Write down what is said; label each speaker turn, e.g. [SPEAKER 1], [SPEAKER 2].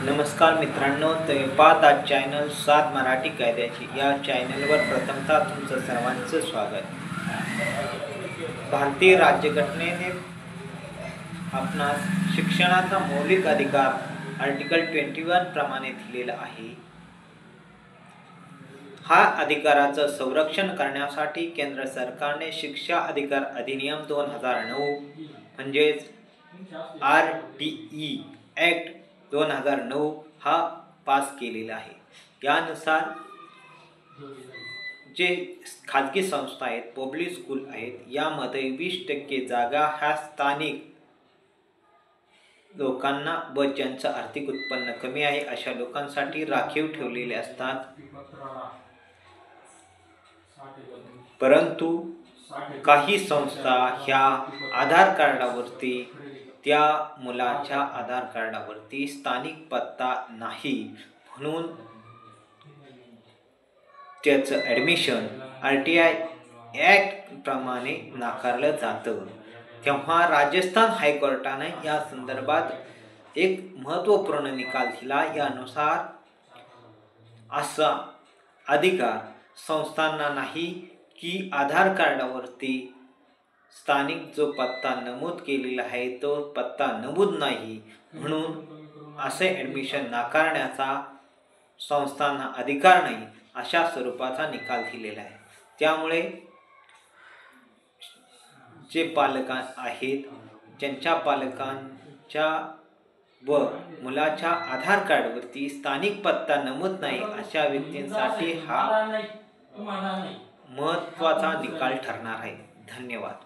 [SPEAKER 1] नमस्कार मित्रांनो, तुम्ही पाहता चॅनल 7 मराठी कायद्याची। या चॅनलवर प्रथमतः तुमचं सर्वांचं स्वागत। भारतीय राज्यघटनेने आपणास शिक्षणाचा मौलिक अधिकार आर्टिकल 21 प्रमाणे दिलेला आहे। हा अधिकाराचं संरक्षण करण्यासाठी केंद्र सरकारने शिक्षा अधिकार अधिनियम 2009 म्हणजेच RTE ॲक्ट 2009 हा पास केलेला आहे। यानुसार जे खाजगी संस्था आहेत, पब्लिक स्कूल आहेत, यामध्ये 20% जागा ह्या स्थानिक लोकांना व ज्यांचं आर्थिक उत्पन्न कमी आहे अशा लोकांसाठी राखीव ठेवलेले असतात। परंतु काही संस्था ह्या आधार कार्डावरती त्या मुलाच्या आधार कार्डावरती स्थानिक पत्ता नाही म्हणून त्याचं ॲडमिशन RTI ॲक्ट प्रमाणे नाकारलं जातं। तेव्हा राजस्थान हायकोर्टाने या संदर्भात एक महत्त्वपूर्ण निकाल दिला। यानुसार असा अधिकार संस्थांना नाही की आधार कार्डावरती स्थानिक जो पत्ता नमूद केलेला आहे तो पत्ता नमूद नाही म्हणून असे ॲडमिशन नाकारण्याचा संस्थांना अधिकार नाही अशा स्वरूपाचा निकाल दिलेला आहे। त्यामुळे जे पालक आहेत ज्यांच्या पालकांच्या व मुलाच्या आधार कार्डवरती स्थानिक पत्ता नमूद नाही अशा व्यक्तींसाठी हा महत्त्वाचा निकाल ठरणार आहे। धन्यवाद।